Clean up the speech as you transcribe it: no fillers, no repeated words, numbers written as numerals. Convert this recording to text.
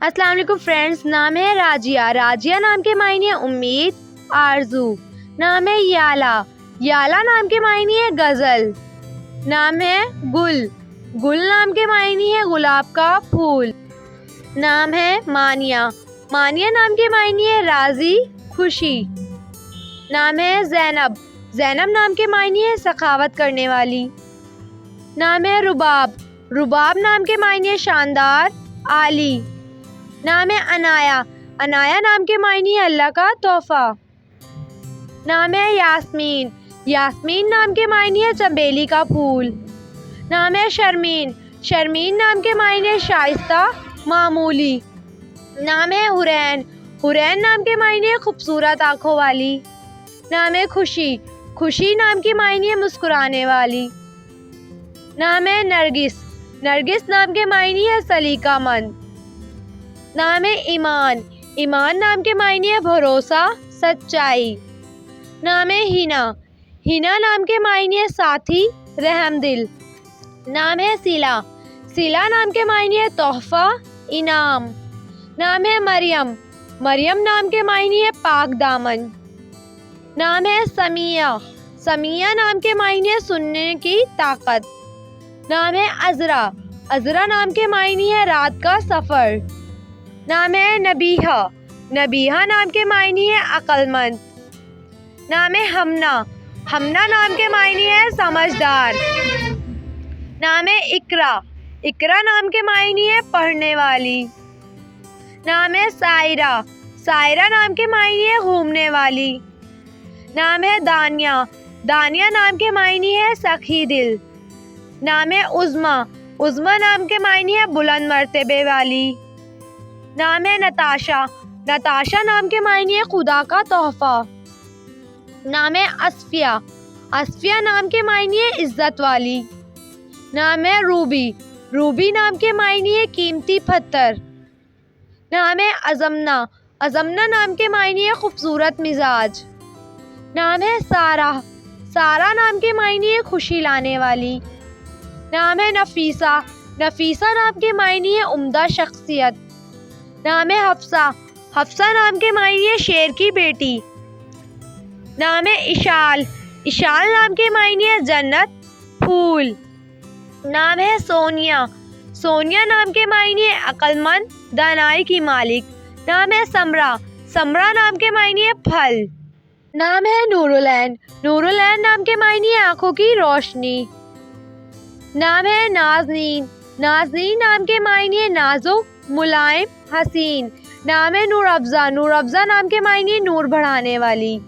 السلام علیکم فرینڈز، نام ہے راجیہ۔ راجیہ نام کے معنی ہے امید، آرزو۔ نام ہے یالا۔ یالا نام کے معنی ہے غزل۔ نام ہے گل۔ گل نام کے معنی ہے گلاب کا پھول۔ نام ہے مانیہ۔ مانیہ نام کے معنی ہے راضی، خوشی۔ نام ہے زینب۔ زینب نام کے معنی ہے سخاوت کرنے والی۔ نام ہے رباب۔ رباب نام کے معنی ہے شاندار، عالی۔ نام ہے عنایا۔ عنایا نام کے معنی ہے اللہ کا تحفہ۔ نام ہے یاسمین۔ یاسمین نام کے معنی ہے چنبیلی کا پھول۔ نام ہے شرمین۔ شرمین نام کے معنی ہے شائستہ، معمولی۔ نام ہے حرین۔ حرین نام کے معنی ہے خوبصورت آنکھوں والی۔ نام ہے خوشی۔ خوشی نام کے معنی ہے مسکرانے والی۔ نام ہے نرگس۔ نرگس نام کے معنی ہے سلیقہ مند۔ نام ہے ایمان۔ ایمان نام کے معنی ہے بھروسہ، سچائی۔ نام ہے ہینا۔ ہینا نام کے معنی ہے ساتھی، رحم دل۔ نام ہے سیلا۔ سیلا نام کے معنی ہے تحفہ، انعام۔ نام ہے مریم۔ مریم نام کے معنی ہے پاک دامن۔ نام ہے سمیہ۔ سمیہ نام کے معنی ہے سننے کی طاقت۔ نام ہے عذرا۔ عذرا نام کے معنی ہے رات کا سفر۔ نام ہے نبیہہ۔ نبیہہ نام کے معنی ہے عقل مند۔ نام ہے ہمنا۔ ہمنا نام کے معنی ہے سمجھدار۔ نام ہے اقرا۔ اقرا نام کے معنی ہے پڑھنے والی۔ نام ہے سائرہ۔ سائرہ نام کے معنی ہے گھومنے والی۔ نام ہے دانیہ۔ دانیہ نام کے معنی ہے سخی دل۔ نام ہے عظمیٰ۔ عظمیٰ نام کے معنی ہے بلند مرتبے والی۔ نام ہے نتاشا۔ نتاشا نام کے معنی ہے خدا کا تحفہ۔ نام ہے اصفیہ۔ اصفیہ نام کے معنی ہے عزت والی۔ نام ہے روبی۔ روبی نام کے معنی ہے قیمتی پتھر۔ نام ہے ازمنا۔ ازمنا نام کے معنی ہے خوبصورت مزاج۔ نام ہے سارہ۔ سارہ نام کے معنی ہے خوشی لانے والی۔ نام ہے نفیسہ۔ نفیسہ نام کے معنی ہے عمدہ شخصیت۔ نام ہے حفصہ۔ حفصہ نام کے معنی ہے شیر کی بیٹی۔ نام ہے اشال۔ اشال نام کے معنی ہے جنت، پھول۔ نام ہے سونیا۔ سونیا نام کے معنی ہے عقل مند، دانائی کی مالک۔ نام ہے سمرا۔ سمرا نام کے معنی ہے پھل۔ نام ہے نورالعین۔ نورالعین نام کے معنی ہے آنکھوں کی روشنی۔ نام ہے نازنین۔ نازنین نام کے معنی ہے نازک، ملائم، حسین۔ نام ہے نور افزا۔ نور افزا نام کے معنی ہے نور بڑھانے والی۔